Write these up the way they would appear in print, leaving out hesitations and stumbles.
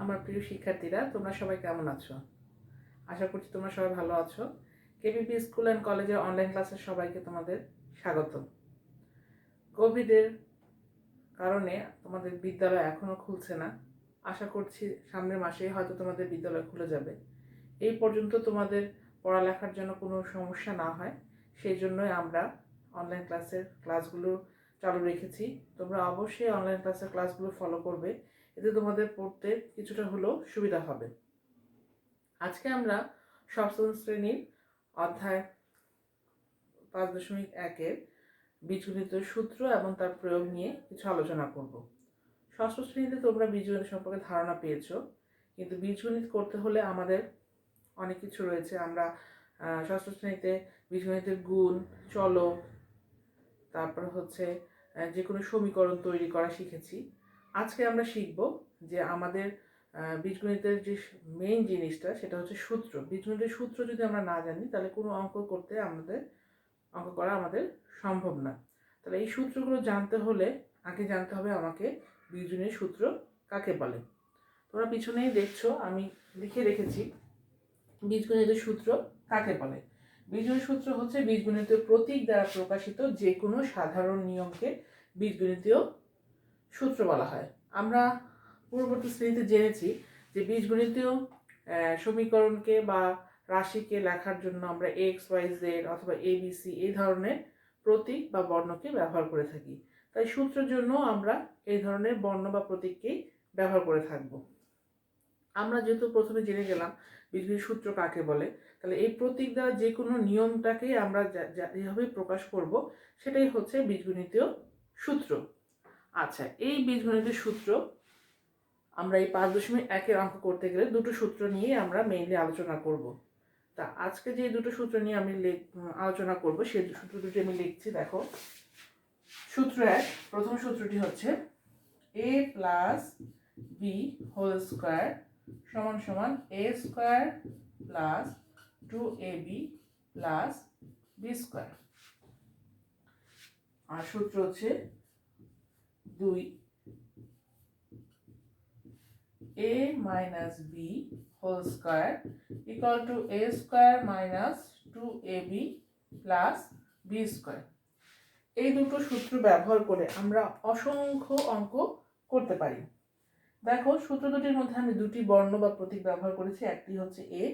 আমার প্রিয় শিক্ষার্থীরা, তোমরা সবাই কেমন আছো? আশা করছি তোমরা সবাই ভালো আছো। কেপিপি স্কুল অ্যান্ড কলেজের অনলাইন ক্লাসে সবাইকে তোমাদের স্বাগত। কোভিডের কারণে তোমাদের বিদ্যালয় এখনও খুলছে না। আশা করছি সামনের মাসেই হয়তো তোমাদের বিদ্যালয় খুলে যাবে। এই পর্যন্ত তোমাদের পড়ালেখার জন্য কোনো সমস্যা না হয়, সেই জন্যই আমরা অনলাইন ক্লাসগুলো চালু রেখেছি। তোমরা অবশ্যই অনলাইন ক্লাসের ক্লাসগুলো ফলো করবে, এতে তোমাদের পড়তে কিছুটা হলেও সুবিধা হবে। আজকে আমরা সপ্তম শ্রেণীর অধ্যায় 5.1-এর বীজগণিতের সূত্র এবং তার প্রয়োগ নিয়ে কিছু আলোচনা করব। ষষ্ঠ শ্রেণীতে তোমরা বীজগণিত সম্পর্কে ধারণা পেয়েছো, কিন্তু বীজগণিত করতে হলে আমাদের অনেক কিছু রয়েছে। আমরা ষষ্ঠ শ্রেণীতে বীজগণিতের গুণ, চলক, তারপর হচ্ছে যে কোনো সমীকরণ তৈরি করা শিখেছি। আজকে আমরা শিখব যে আমাদের বীজগণিতের যে মেইন জিনিসটা সেটা হচ্ছে সূত্র। বীজগণিতের সূত্র যদি আমরা না জানি তাহলে কোনো অঙ্ক করা আমাদের সম্ভব না। তাহলে এই সূত্রগুলো জানতে হলে আগে জানতে হবে আমাকে বীজগণিতের সূত্র কাকে বলে। তোমরা পিছনেই দেখছো আমি লিখে রেখেছি বীজগণিতের সূত্র কাকে বলে। বীজগণিত সূত্র হচ্ছে বীজগণিতীয় প্রতীক দ্বারা প্রকাশিত যে কোনো সাধারণ নিয়মকে বীজগণিতীয় সূত্র বলা হয়। আমরা পূর্ববর্তী শ্রেণীতে জেনেছি যে বীজগণিতীয় সমীকরণকে বা রাশিকে লেখার জন্য আমরা এক্স, ওয়াই, জেড অথবা ABC এই ধরনের প্রতীক বা বর্ণকে ব্যবহার করে থাকি। তাই সূত্রের জন্য আমরা এই ধরনের বর্ণ বা প্রতীককেই ব্যবহার করে থাকব। আমরা যেহেতু প্রথমে জেনে গেলাম বীজগণিত সূত্র কাকে বলে, তাহলে এই প্রতীক দ্বারা যে কোনো নিয়মটাকেই আমরা যেভাবে প্রকাশ করব সেটাই হচ্ছে বীজগণিতীয় সূত্র। আচ্ছা, এই বীজগণিতের সূত্র আমরা এই 5.1-এর অঙ্ক করতে গেলে দুটো সূত্র নিয়ে আমরা মেইনলি আলোচনা করব। তা আজকে যে দুটো সূত্র নিয়ে আমি আলোচনা করব সেই সূত্র দুটি আমি লিখছি। দেখো, সূত্র 1, প্রথম সূত্রটি হচ্ছে a plus B whole square সমান সমান a square plus 2ab plus B square. আর সূত্র হচ্ছে 2, a minus b whole square equal to a square minus 2ab plus b square। এই দুটো সূত্র ব্যবহার করে আমরা অসংখ্য অঙ্ক করতে পারি। দেখো, সূত্র দুটির মধ্যে আমি দুটি বর্ণ বা প্রতীক ব্যবহার করেছি, একটি হচ্ছে a,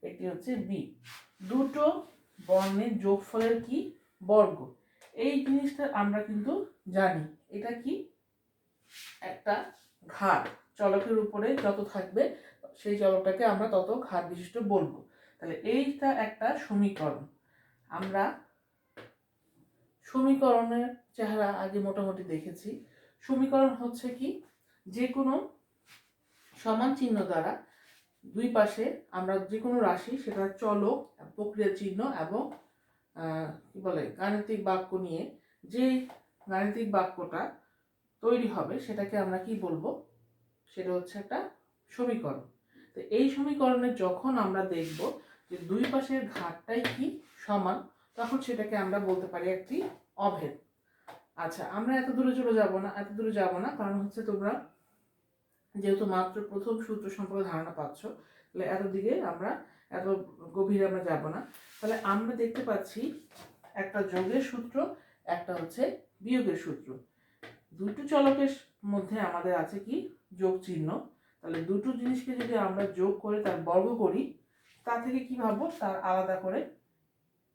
একটি হচ্ছে b। দুটো বর্ণের যোগফলের কি বর্গ, এই জিনিসটা আমরা কিন্তু জানি। এটা কি একটা ঘাত, চলকের উপরে যত থাকবে সেই চলকটাকে আমরা তত ঘাত বিশিষ্ট বলবো। তাহলে এইটা একটা সমীকরণ। আমরা সমীকরণের চেহারা আগে মোটামুটি দেখেছি। সমীকরণ হচ্ছে কি, যে কোনো সমান চিহ্ন দ্বারা দুই পাশে আমরা যে কোনো রাশি, সেটা চলক, প্রক্রিয়া চিহ্ন এবং কি বলে গাণিতিক বাক্য নিয়ে যে গাণিতিক বাক্যটা তৈরি হবে সেটাকে আমরা কি বলবো, সেটা হচ্ছে একটা সমীকরণ। তো এই সমীকরণে যখন আমরা দেখব যে দুই পাশের ঘাতটাই কি সমান, তখন সেটাকে আমরা বলতে পারি একটি অভেদ। আচ্ছা, আমরা এত দূরে যাব না, কারণ হচ্ছে তোমরা যেহেতু মাত্র প্রথম সূত্র সম্পর্কে ধারণা পাচ্ছ, তাহলে এত গভীরে আমরা যাব না। তাহলে আমরা দেখতে পাচ্ছি একটা যোগের সূত্র, একটা হচ্ছে বিয়োগের সূত্র। দুটো চলকের মধ্যে আমাদের আছে কি যোগ চিহ্ন। তাহলে দুটো জিনিসকে যদি আমরা যোগ করে তার বর্গ করি, তা থেকে কি ভাববো, তার আলাদা করে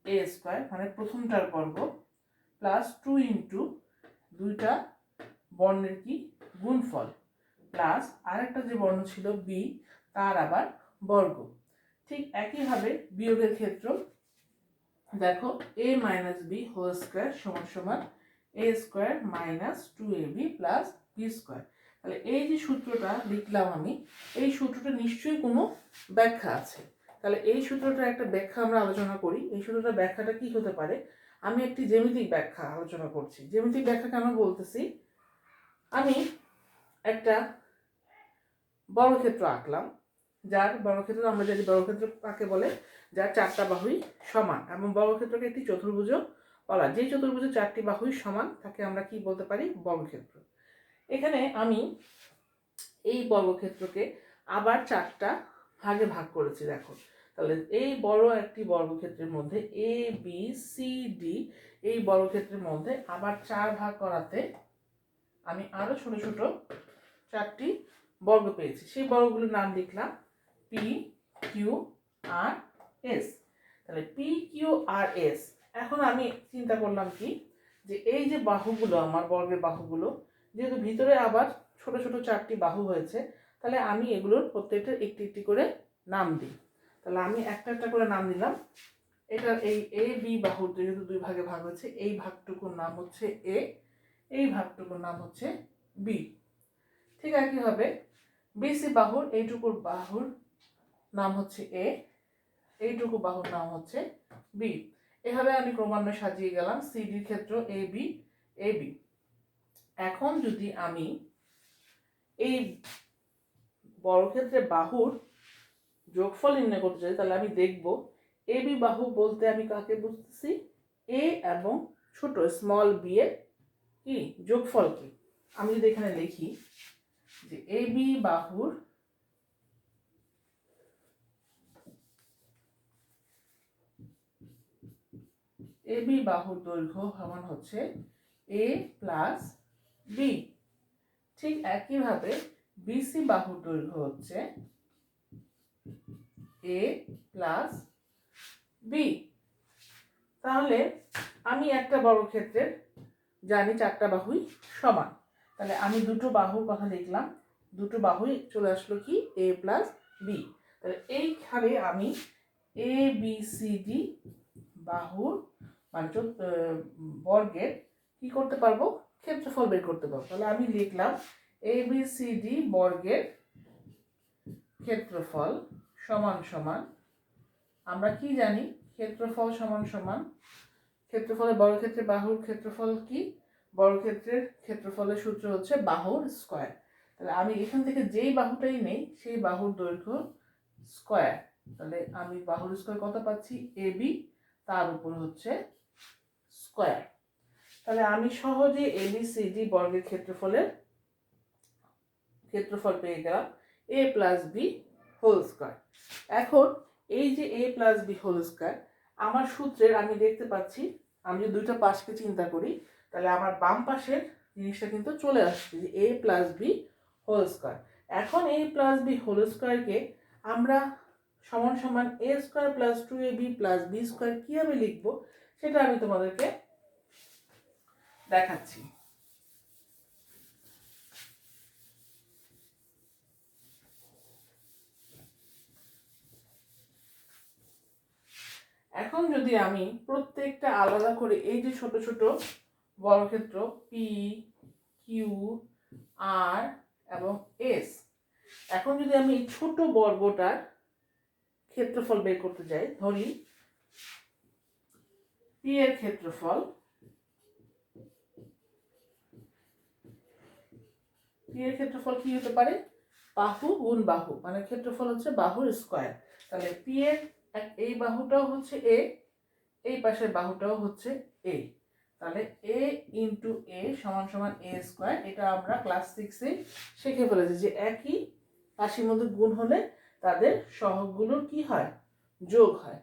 a স্কোয়ার মানে প্রথমটার বর্গ প্লাস 2 ইন্টু দুইটা বর্ণের কি গুণফল প্লাস আরেকটা যে বর্ণ ছিল b তার আবার বর্গ। ঠিক একইভাবে বিয়োগের ক্ষেত্র দেখো, a minus b whole square সমান সমান a square minus 2ab plus B square. তাহলে এই যে সূত্রটা লিখলাম আমি, এই সূত্রটা নিশ্চয়ই কোনো ব্যাখ্যা আছে। তাহলে এই সূত্রটার একটা ব্যাখ্যা আমরা আলোচনা করি। এই সূত্রটার ব্যাখ্যাটা কি হতে পারে, আমি একটি জ্যামিতিক ব্যাখ্যা আলোচনা করছি। জ্যামিতিক ব্যাখ্যা কেন বলতেছি, আমি একটা বর্গক্ষেত্র আঁকলাম, যার বর্গক্ষেত্র আমরা জানি বর্গক্ষেত্র কাকে বলে, যার চারটা বাহুই সমান, এবং বর্গক্ষেত্রকে একটি চতুর্ভুজ বলা। যে চতুর্ভুজের চারটি বাহুই সমান তাকে আমরা কি বলতে পারি, বর্গক্ষেত্র। এখানে আমি এই বর্গক্ষেত্রকে আবার 4টা ভাগে ভাগ করেছি। দেখো তাহলে এই বড় একটি বর্গক্ষেত্রের মধ্যে এ বি সি ডি, এই বর্গক্ষেত্রের মধ্যে আবার 4 ভাগ করাতে আমি আরো ছোট ছোট 4টি বর্গ পেয়েছি। সেই বর্গগুলোর নাম লিখলাম পি কিউ আর এস। তাহলে পি কিউ আর এস। এখন আমি চিন্তা করলাম কি, যে এই যে বাহুগুলো, আমার বর্গের বাহুগুলো, যেহেতু ভিতরে আবার ছোট ছোট 4টি বাহু হয়েছে, তাহলে আমি এগুলোর প্রত্যেকটা একটি একটি করে নাম দিই। তাহলে আমি একটা একটা করে নাম দিলাম। এটা এই এ বি বাহু যেহেতু 2 ভাগে ভাগ হয়েছে, এই ভাগটুকুর নাম হচ্ছে এ, এই ভাগটুকুর নাম হচ্ছে বি। ঠিক একইভাবে বিসি বাহুর এইটুকুর বাহুর নাম হচ্ছে এ, এইটুকু বাহুর নাম হচ্ছে বি। এভাবে আমি ক্রমান্বয়ে সাজিয়ে গেলাম সিডির ক্ষেত্র এ বি এ বি। এখন যদি আমি এই বর্গক্ষেত্রে বাহুর যোগফল নির্ণয় করতে চাই, তাহলে আমি দেখব এ বি বাহু বলতে আমি কাকে বুঝতেছি, এ এবং ছোট স্মল বি এর কি যোগফল কি। আমি যদি এখানে লিখি যে এ বি বাহুর দৈর্ঘ্য সমান হচ্ছে এ প্লাস বি। ঠিক একইভাবে বিসি বাহুর দৈর্ঘ্য হচ্ছে এ প্লাস বি। তাহলে আমি একটা বর্গক্ষেত্রের জানি 4টা বাহুই সমান, তাহলে আমি দুটো বাহুর কথা লিখলাম, দুটো বাহুই চলে আসলো কি এ প্লাস বি। তাহলে এইখানে আমি এ বি সি ডি বাহুর মানে বর্গের কি করতে পারবো, ক্ষেত্রফল বের করতে পারবো। তাহলে আমি লিখলাম এ বি সি ডি বর্গের ক্ষেত্রফল সমান সমান, আমরা কি জানি ক্ষেত্রফল সমান সমান, ক্ষেত্রফলের বর্গক্ষেত্রে বাহুর ক্ষেত্রফল কি, বর্গক্ষেত্রের ক্ষেত্রফলের সূত্র হচ্ছে বাহুর স্কয়ার। তাহলে আমি এখান থেকে যেই বাহুটাই নেই সেই বাহুর দৈর্ঘ্য স্কয়ার। তাহলে আমি বাহুর স্কয়ার কত পাচ্ছি, এ বি, তার উপর হচ্ছে স্কয়ার। তাহলে আমি সহজে এ বি সি ডি বর্গের ক্ষেত্রফল পেয়ে গেলাম এ প্লাস বি হোল স্কয়ার। এখন এই যে A plus B whole square আমার সূত্রের আমি দেখতে পাচ্ছি, আমি যদি দুইটা পাশকে চিন্তা করি তাহলে আমার বাম পাশের জিনিসটা কিন্তু চলে আসছে যে A plus B whole square. এখন এ প্লাস বি হোল স্কয়ারকে আমরা সমান সমান A square plus 2ab plus B square কীভাবে লিখবো সেটা আমি তোমাদেরকে দেখাচ্ছি। এখন যদি আমি প্রত্যেকটা আলাদা করে এই যে ছোট ছোট বর্গক্ষেত্র পি কিউ আর এবং এস, এখন যদি আমি এই ছোট বর্গটার ক্ষেত্রফল বের করতে যাই, ধরি পি এর ক্ষেত্রফল, পি এর ক্ষেত্রফল কি হতে পারে, বাহু গুণ বাহু, মানে ক্ষেত্রফল হচ্ছে বাহুর স্কয়ার। তাহলে পি এর এই বাহুটাও হচ্ছে এ, এই পাশের বাহুটাও হচ্ছে এ, তাহলে এ ইন্টু এ সমান সমান এ স্কয়ার। এটা আমরা ক্লাস 6-এ শিখে ফেলেছি যে একই রাশির মধ্যে গুণ হলে তাদের সহগগুলোর কি হয়, যোগ হয়।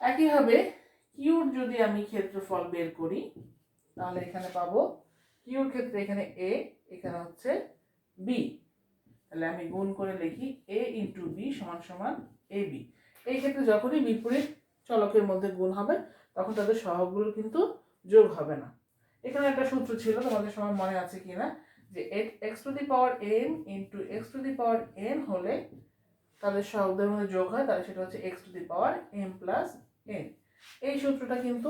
একইভাবে কিউর যদি আমি ক্ষেত্রফল বের করি তাহলে এখানে পাবো কিউর ক্ষেত্রে এখানে এ, এখানে হচ্ছে বি, তাহলে আমি গুণ করে লিখি এ ইন্টু বি সমান সমান এ বি। এই ক্ষেত্রে যখনই বিপরীত চলকের মধ্যে গুণ হবে তখন তাদের সহগগুলো কিন্তু যোগ হবে না। এখানে একটা সূত্র ছিল, তোমাদের সময় মনে আছে কিনা, যে x to the power n into x to the power n হলে তাদের সহগদের মধ্যে যোগ হয়, তাহলে সেটা হচ্ছে x to the power m plus n. এই সূত্রটা কিন্তু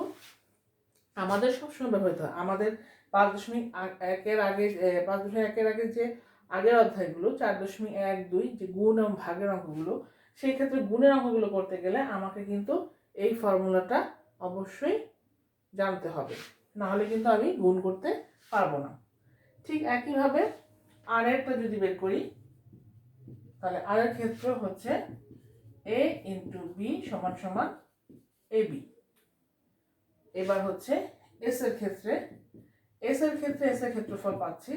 আমাদের সবসময় ব্যবহৃত হয়। আমাদের 5.1-এর আগে 5.1-এর আগে যে আগের অধ্যায়গুলো 4.1-2 যে গুণ এবং ভাগের অঙ্কগুলো, সেই ক্ষেত্রে গুণের অঙ্কগুলো করতে গেলে আমাকে কিন্তু এই ফর্মুলাটা অবশ্যই জানতে হবে, নাহলে কিন্তু আমি গুণ করতে পারবো না। ঠিক একইভাবে আর একটা যদি বের করি তাহলে আর এর ক্ষেত্র হচ্ছে এ ইন্টু বি সমান সমান এ বি। এবার হচ্ছে এস এর ক্ষেত্রে এস এর ক্ষেত্রফল পাচ্ছি,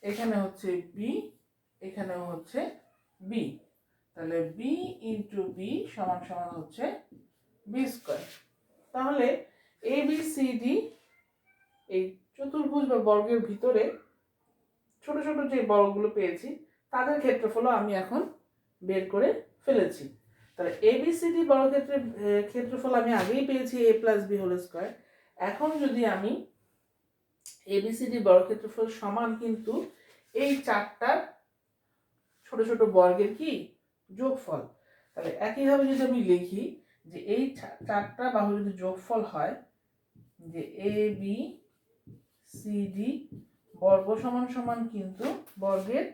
এখানে হচ্ছে বি এখানেও হচ্ছে বি, তাহলে বি ইন্টু বি সমান সমান হচ্ছে বি স্কোয়ার। তাহলে এ বি সি ডি এই চতুর্ভুজ বা বর্গের ভিতরে ছোট ছোট যে বর্গগুলো পেয়েছি তাদের ক্ষেত্রফলও আমি এখন বের করে ফেলেছি। তাহলে এবিসিডি বর্গক্ষেত্রের ক্ষেত্রফল আমি আগেই পেয়েছি এ প্লাস বি হোল স্কোয়ার। এখন যদি আমি এবিসিডি বর্গক্ষেত্রফল সমান কিন্তু এই চারটার ছোট ছোট বর্গের কি যোগফল, তাহলে একইভাবে যদি আমি লিখি যে এই চারটা বাহু যদি যোগফল হয় যে এ বি সি ডি বর্গ সমান সমান কিন্তু বর্গের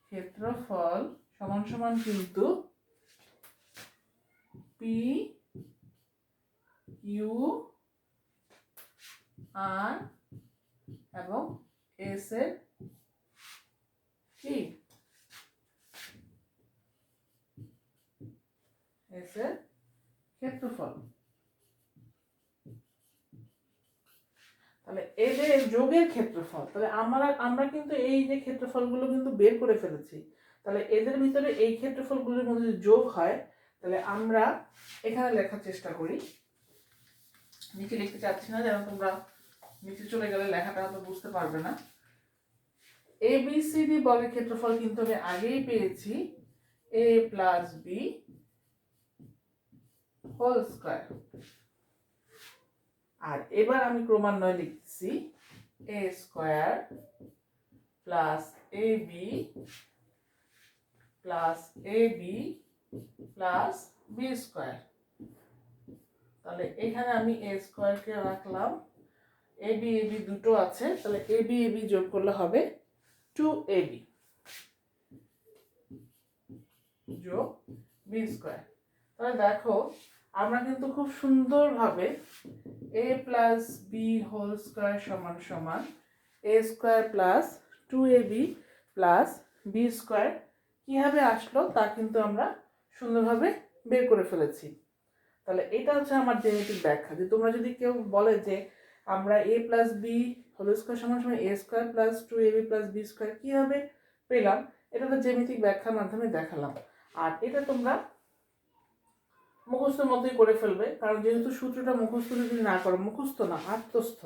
ক্ষেত্রফল সমান সমান কিন্তু পি ইউ আর এবং এস এর কি এস এর ক্ষেত্রফল। তাহলে এদের যোগের ক্ষেত্রফল, তাহলে আমরা কিন্তু এই যে ক্ষেত্রফলগুলো কিন্তু বের করে ফেলেছি। তাহলে এদের ভিতরে এই ক্ষেত্রফলগুলোর মধ্যে যদি যোগ হয় তাহলে আমরা এখানে লেখার চেষ্টা করি। নিচে লিখতে চাচ্ছি না, যেন তোমরা নিচে চলে গেলে লেখাটা হয়তো বুঝতে পারবে না। এ বি সি ডি বর্গের ক্ষেত্রফল কিন্তু আমি আগেই পেয়েছি এ প্লাস বি হোল স্কয়ার। আর এবার আমি ক্রমান্বয়ে লিখছি এ square plus A B plus A B plus B square. তাহলে এখানে আমি এ স্কয়ারকে রাখলাম, এ বি দুটো আছে, তাহলে এ বি যোগ করলে হবে 2ab যোগ বি স্কয়ার। তাহলে দেখো আমরা কিন্তু খুব সুন্দরভাবে a plus B whole square সমান সমান a square plus 2ab plus B square কীভাবে আসলো তা কিন্তু আমরা সুন্দরভাবে বের করে ফেলেছি। তাহলে এটা হচ্ছে আমার জ্যামিতিক ব্যাখ্যা। যে তোমরা যদি কেউ বলে যে আমরা a plus B whole square সমান সমান a square plus 2ab plus B square কীভাবে পেলাম, এটা তো জ্যামিতিক ব্যাখ্যার মাধ্যমে দেখালাম। আর এটা তোমরা মুখস্থের মতোই করে ফেলবে, কারণ যেহেতু সূত্রটা মুখস্থ যদি না করো, মুখস্থ না আত্মস্থ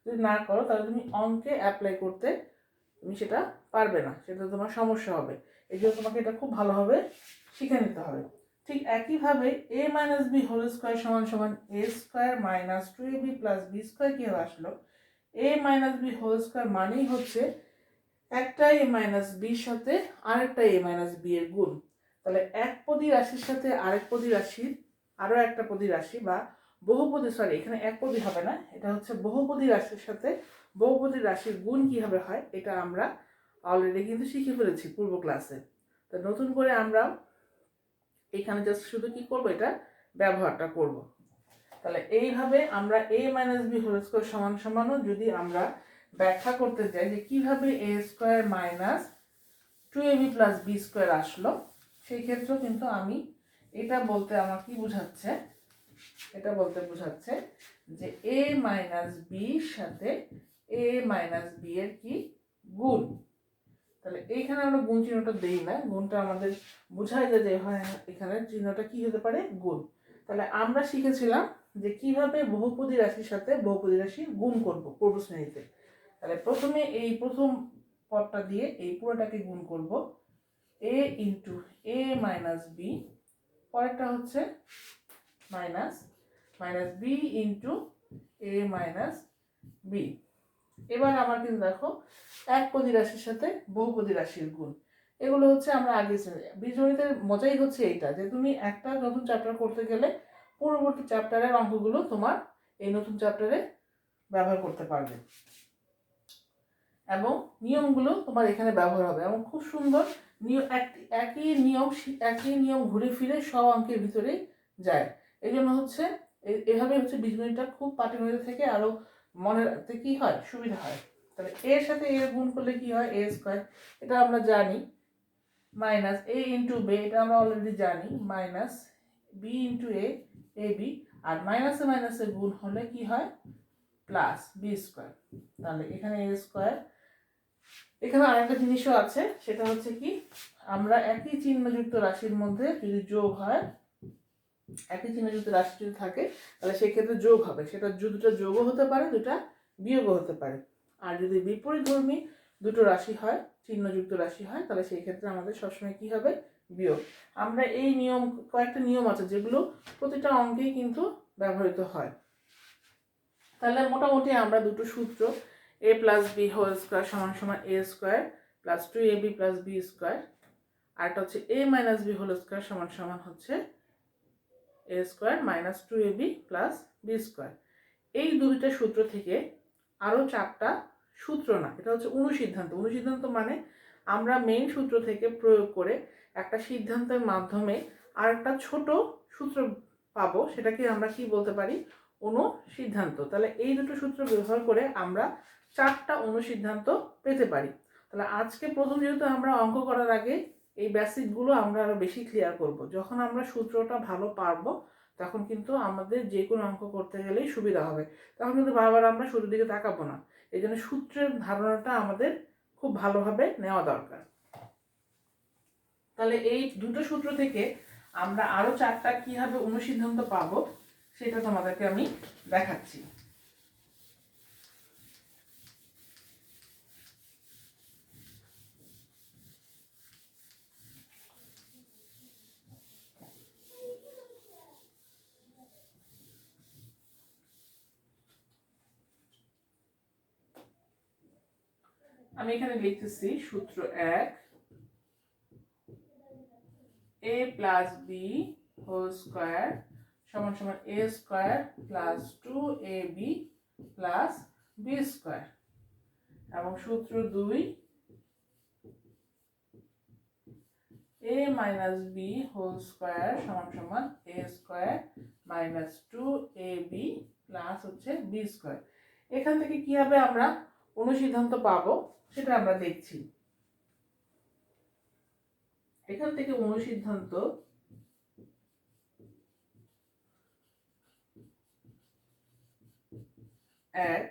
যদি না করো, তাহলে তুমি অঙ্কে অ্যাপ্লাই করতে তুমি সেটা পারবে না, সেটা তোমার সমস্যা হবে। এই জন্য তোমাকে এটা খুব ভালোভাবে শিখে নিতে হবে। ঠিক একইভাবে A minus B whole square সমান সমান A square minus 2ab plus B square কীভাবে আসলো, A minus B whole square মানেই হচ্ছে একটা এ মাইনাস বির সাথে আরেকটা এ মাইনাস বি এর গুণ। তাহলে এক পদী রাশির সাথে আরেক পদী রাশির আরও একটা পদী রাশি বা বহুপদী, সরি এখানে এক পদী হবে না, এটা হচ্ছে বহুপদী রাশির সাথে বহুপদী রাশির গুণ কীভাবে হয় এটা আমরা অলরেডি কিন্তু শিখে ফেলেছি পূর্ব ক্লাসে। তো নতুন করে আমরা এখানে জাস্ট শুধু কি করব, এটা ব্যবহারটা করব। তাহলে এইভাবে আমরা a minus B whole square সমান সমানও যদি আমরা ব্যাখ্যা করতে যাই যে কিভাবে a square minus 2ab plus B square আসলো, সেই ক্ষেত্রেও কিন্তু আমি এটা বলতে আমার কি বোঝাচ্ছে, এটা বলতে বোঝাচ্ছে যে a মাইনাস বির সাথে a মাইনাস বি এর কি গুণ। তাহলে এইখানে আমরা গুণ চিহ্নটা দেই না, গুণটা আমাদের বোঝাই যায় যে এখানে চিহ্নটা কি হতে পারে, গুণ। তাহলে আমরা শিখেছিলাম যে কিভাবে বহুপদী রাশির সাথে বহুপদী রাশির গুণ করব পূর্ব শ্রেণীতে। তাহলে প্রথমে এই প্রথম পদটা দিয়ে এই পুরোটাকে গুণ করব a into a minus b, পরেরটা হচ্ছে minus minus b into a minus b. এবার আমার কিন্তু দেখো এক পদী রাশির সাথে বহুপদী রাশির গুণ, এগুলো হচ্ছে আমরা আগে বীজগণিতের মজাই হচ্ছে এইটা যে তুমি একটা নতুন চ্যাপ্টার করতে গেলে পূর্ববর্তী চ্যাপ্টারের অঙ্কগুলো তোমার এই নতুন চ্যাপ্টারে ব্যবহার করতে পারবে এবং নিয়মগুলো তোমার এখানে ব্যবহার হবে এবং খুব সুন্দর একই নিয়ম ঘুরে ফিরে সব অঙ্কের ভিতরে যায়। এই জন্য হচ্ছে এভাবে হচ্ছে বীজগণিতটা খুব পাটিগণিত থেকে আরো মনে রাখতে কি হয়, সুবিধা হয়। তাহলে এর সাথে এর গুণ করলে কি হয়, এ স্কোয়ার, এটা আমরা জানি, মাইনাস এ ইন্টু বি, এটা আমরা অলরেডি জানি, minus b into A B, আর মাইনাসে মাইনাসে গুণ হলে কি হয়, প্লাস বি স্কোয়ার। তাহলে এখানে এ স্কোয়ার, এখানে আরেকটা জিনিসও আছে, সেটা হচ্ছে কি, আমরা একই চিহ্নযুক্ত রাশির মধ্যে যদি যোগ হয়, একই চিহ্নযুক্ত রাশি যদি থাকে তাহলে সেক্ষেত্রে যোগ হবে, সেটা দুটো যোগও হতে পারে, দুটা বিয়োগও হতে পারে। আর যদি বিপরীতধর্মী দুটো রাশি হয়, চিহ্নযুক্ত রাশি হয়, তাহলে সেই ক্ষেত্রে আমাদের সবসময় কি হবে, বিয়োগ। আমরা এই নিয়ম, কয়েকটা নিয়ম আছে যেগুলো প্রতিটা অঙ্কেই কিন্তু ব্যবহৃত হয়। তাহলে মোটামুটি আমরা দুটো সূত্র, A plus B whole square সমান সমান A square plus 2ab plus B square, আর একটা হচ্ছে A minus B whole square সমান সমান হচ্ছে A square minus 2ab plus B square, এই দুইটা সূত্র থেকে আরও 4টা সূত্র, না এটা হচ্ছে অনুসিদ্ধান্ত। অনুসিদ্ধান্ত মানে আমরা মেইন সূত্র থেকে প্রয়োগ করে একটা সিদ্ধান্তের মাধ্যমে আর একটা ছোট সূত্র পাবো, সেটাকে আমরা কি বলতে পারি, অনুসিদ্ধান্ত। তাহলে এই দুটো সূত্র ব্যবহার করে আমরা 4টা অনুসিদ্ধান্ত পেতে পারি। তাহলে আজকে প্রথম যেহেতু আমরা অঙ্ক করার আগে এই বেসিকগুলো আমরা আরও বেশি ক্লিয়ার করব। যখন আমরা সূত্রটা ভালো পারবো তখন কিন্তু আমাদের যে কোনো অঙ্ক করতে গেলেই সুবিধা হবে, তখন কিন্তু বারবার আমরা সূত্রের দিকে তাকাবো না। এই জন্য সূত্রের ধারণাটা আমাদের খুব ভালোভাবে নেওয়া দরকার। তাহলে এই দুটো সূত্র থেকে আমরা আরও 4টা কীভাবে অনুসিদ্ধান্ত পাবো সেটা তোমাদেরকে আমি দেখাচ্ছি। আমি এখানে লিখতেছি সূত্র 1, a plus B whole square সমান সমান A square plus 2ab plus B square, এবং সূত্র 2, a minus B whole square সমান সমান A square minus 2ab plus হচ্ছে বি স্কোয়ার। এখান থেকে কিভাবে আমরা অনুসিদ্ধান্ত পাবো সেটা আমরা দেখছি। এখান থেকে অনুসিদ্ধান্ত 1,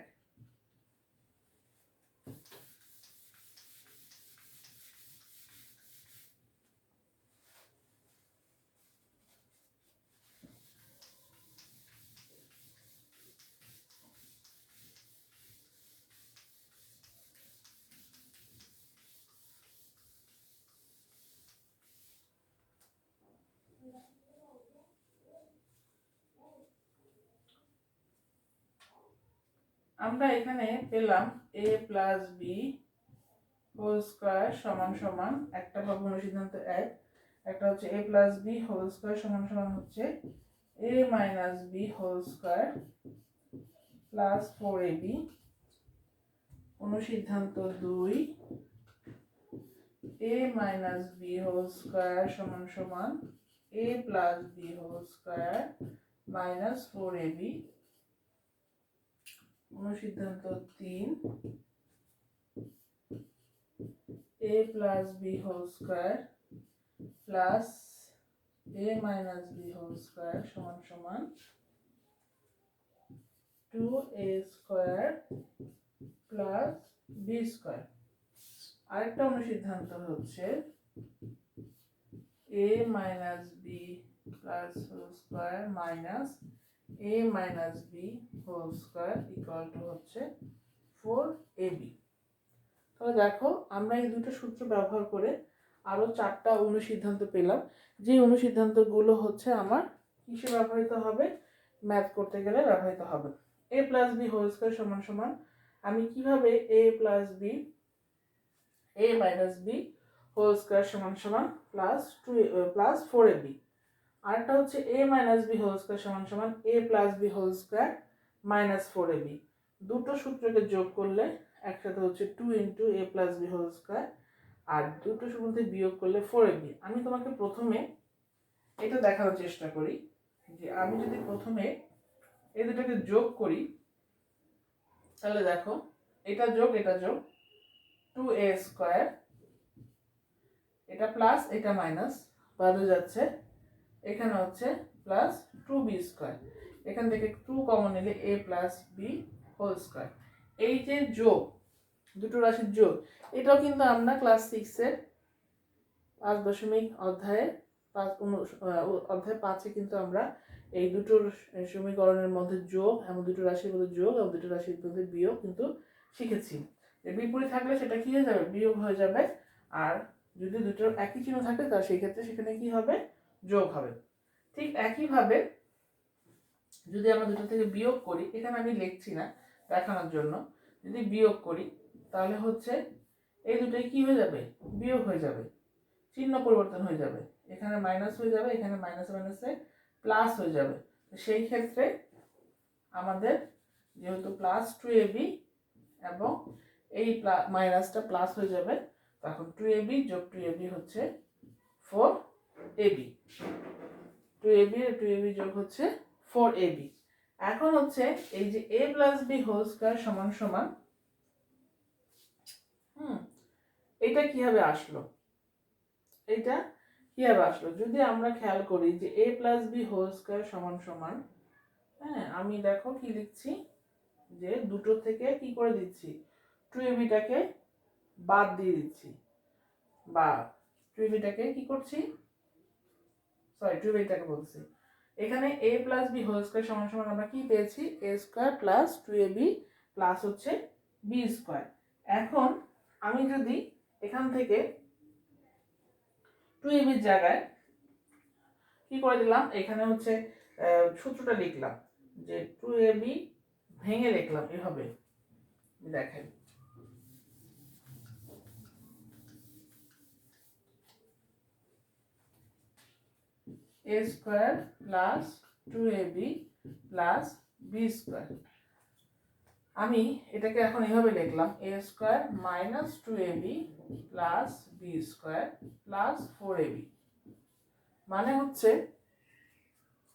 আমরা এখানে পেলাম a plus B whole square সমান সমান, একটা পাবো অনুসিদ্ধান্ত 1, একটা হচ্ছে a plus B whole square সমান সমান হচ্ছে a minus B whole square plus 4ab। অনুসিদ্ধান্ত 2, a minus B whole square সমান সমান a plus B whole square minus 4ab। অনুসিদ্ধান্ত 3, a plus B whole square plus a minus B whole square সমান সমান 2a square plus B square. আরেকটা অনুসিদ্ধান্ত হচ্ছে a minus b plus whole square minus a minus B whole square equal to হচ্ছে 4ab। তাহলে দেখো আমরা এই দুটো সূত্র ব্যবহার করে আরও 4টা অনুসিদ্ধান্ত পেলাম, যে অনুসিদ্ধান্তগুলো হচ্ছে আমার কিসে ব্যবহৃত হবে, ম্যাথ করতে গেলে ব্যবহৃত হবে। a plus B whole square সমান সমান আমি কিভাবে a plus B a minus B whole square সমান সমান প্লাস 4ab, আরেকটা হচ্ছে a minus B whole square সমান সমান a plus B whole square minus 4ab। দুটো সূত্রকে যোগ করলে একসাথে হচ্ছে 2 into a plus B whole square, আর দুটো সূত্র বিয়োগ করলে 4ab। আমি তোমাকে প্রথমে এটা দেখানোর চেষ্টা করি যে আমি যদি প্রথমে এই দুটোকে যোগ করি তাহলে দেখো এটা যোগ 2a স্কোয়ার, এটা প্লাস এটা মাইনাস বাদ হয়ে যাচ্ছে, এখানে হচ্ছে প্লাস 2b স্কোয়ার, এখান থেকে 2 কমন নিলে a plus B whole square. এই যে যোগ, দুটো রাশির যোগ, এটাও কিন্তু আমরা ক্লাস 6-এর 5 অধ্যায়ে অধ্যায় 5-এ কিন্তু আমরা এই দুটো সমীকরণের মধ্যে যোগ এবং দুটো রাশির মধ্যে যোগ এবং দুটো রাশির মধ্যে বিয়োগ কিন্তু শিখেছি। বিপরীত থাকলে সেটা কি হয়ে যাবে, বিয়োগ হয়ে যাবে। আর যদি দুটোর একই চিহ্ন থাকে তাহলে সেই ক্ষেত্রে সেখানে কি হবে, যোগ হবে। ঠিক একইভাবে যদি আমরা দুটো থেকে বিয়োগ করি, এখানে আমি লিখছি না দেখানোর জন্য, যদি বিয়োগ করি তাহলে হচ্ছে এই দুটোই কি হয়ে যাবে, বিয়োগ হয়ে যাবে, চিহ্ন পরিবর্তন হয়ে যাবে, এখানে মাইনাস হয়ে যাবে, এখানে মাইনাস মাইনাসে প্লাস হয়ে যাবে। সেই ক্ষেত্রে আমাদের যেহেতু প্লাস 2ab এবং এই মাইনাসটা প্লাস হয়ে যাবে, তখন 2ab যোগ 2ab হচ্ছে 4ab, 2ab আর 2ab যোগ হচ্ছে 4ab। এখন হচ্ছে এই যে a plus b whole square সমান সমান, এটা কিভাবে আসলো, এটা কিভাবে আসলো যদি আমরা খেয়াল করি যে a plus b whole square সমান সমান, হ্যাঁ আমি দেখো কি লিখছি, যে দুটো থেকে কি করে দিচ্ছি, 2ab-টাকে বাদ দিয়ে দিচ্ছি, বা 2ab-টাকে কি করছি, সরি 2ab-টাকে বলছি, এখানে a plus b whole square সমান সমান আমরা কি পেয়েছি, a square plus 2ab plus হচ্ছে b স্কয়ার। এখন আমি যদি এখান থেকে 2ab-এর জায়গায় কি করে দিলাম, এখানে হচ্ছে সূত্রটা লিখলাম, যে 2ab ভেঙে লিখলাম এভাবে, দেখেন a square plus 2ab plus b square. আমি এটাকে এখন এভাবে লিখলাম, a square minus 2ab plus b square plus 4ab। মানে হচ্ছে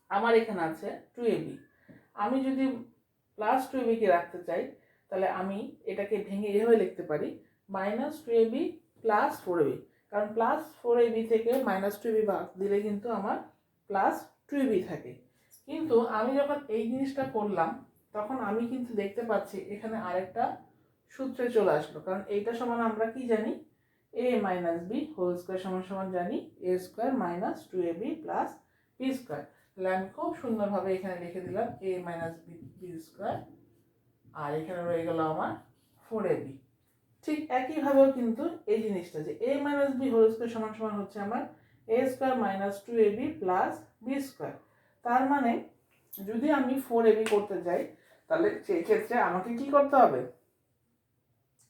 আমার এখানে আছে 2ab, আমি যদি প্লাস 2ab কে রাখতে চাই তাহলে আমি এটাকে ভেঙে এভাবে লিখতে পারি, মাইনাস 2ab প্লাস 4ab, কারণ প্লাস 4ab থেকে মাইনাস 2ab বাদ দিলে কিন্তু আমার প্লাস 2ab থাকে। কিন্তু আমি যখন এই জিনিসটা করলাম তখন আমি কিন্তু দেখতে পাচ্ছি এখানে আরেকটা সূত্রে চলে আসলো, কারণ এইটা সমান আমরা কি জানি, a minus b whole square সমান সমান জানি a square minus 2ab plus b square. তাহলে আমি খুব সুন্দরভাবে এখানে লিখে দিলাম a মাইনাস b স্কয়ার, আর এখানে রয়ে গেল আমার 4ab। ঠিক একইভাবেও কিন্তু এই জিনিসটা যে a minus b whole square সমান সমান হচ্ছে আমার a square minus 2ab plus b square. তার মানে যদি আমি 4ab করতে যাই তাহলে সেই ক্ষেত্রে আমাকে কি করতে হবে,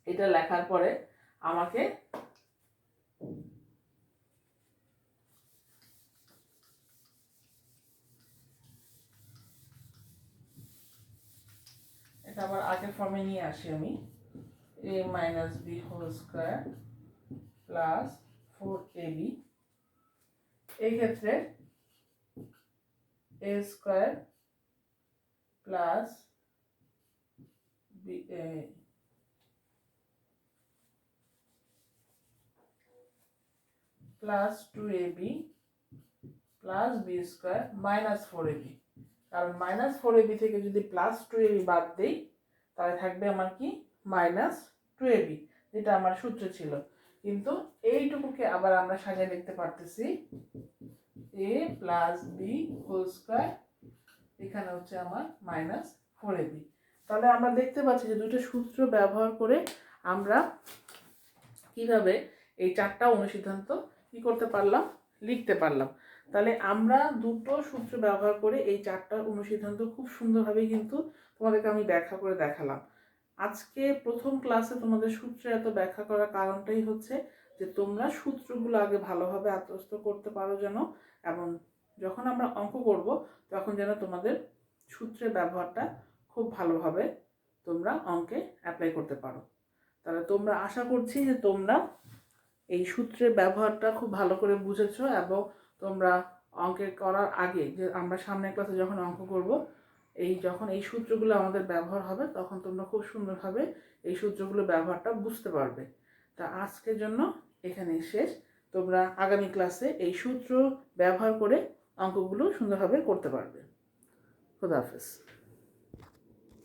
এটা লেখার পরে আমাকে এটা আবার আগের ফর্মে নিয়ে আসি আমি, a minus b whole square plus 4ab, এই ক্ষেত্রে a square plus b plus 2ab plus b square minus 4ab, কারণ মাইনাস 4ab থেকে যদি প্লাস 2ab বাদ দেই তাহলে থাকবে আমার কি, মাইনাস 2ab, যেটা আমার সূত্র ছিল। কিন্তু এইটুকুকে আবার আমরা সাজিয়ে লিখতে পারতেছি a plus b whole square, এখানে হচ্ছে আমার মাইনাস 4ab। তাহলে আমরা দেখতে পাচ্ছি যে দুটো সূত্র ব্যবহার করে আমরা কিভাবে এই চারটা অনুসিদ্ধান্ত কি করতে পারলাম, লিখতে পারলাম। তাহলে আমরা দুটো সূত্র ব্যবহার করে এই চারটা অনুসিদ্ধান্ত খুব সুন্দরভাবে কিন্তু তোমাদেরকে আমি ব্যাখ্যা করে দেখালাম। আজকে প্রথম ক্লাসে তোমাদের সূত্রে এত ব্যাখ্যা করার কারণটাই হচ্ছে যে তোমরা সূত্রগুলো আগে ভালোভাবে আত্মস্থ করতে পারো যেন, এবং যখন আমরা অঙ্ক করব তখন যেন তোমাদের সূত্রের ব্যবহারটা খুব ভালোভাবে তোমরা অঙ্কে অ্যাপ্লাই করতে পারো। তাহলে তোমরা আশা করছি যে তোমরা এই সূত্রের ব্যবহারটা খুব ভালো করে বুঝেছো, এবং তোমরা অঙ্কে করার আগে যে আমরা সামনের ক্লাসে যখন অঙ্ক করব যখন এই সূত্রগুলো আমাদের ব্যবহার হবে তখন তোমরা খুব সুন্দরভাবে এই সূত্রগুলো ব্যবহারটা বুঝতে পারবে। তা আজকের জন্য এখানেই শেষ। তোমরা আগামী ক্লাসে এই সূত্র ব্যবহার করে অঙ্কগুলো সুন্দরভাবে করতে পারবে। খোদা হাফেজ।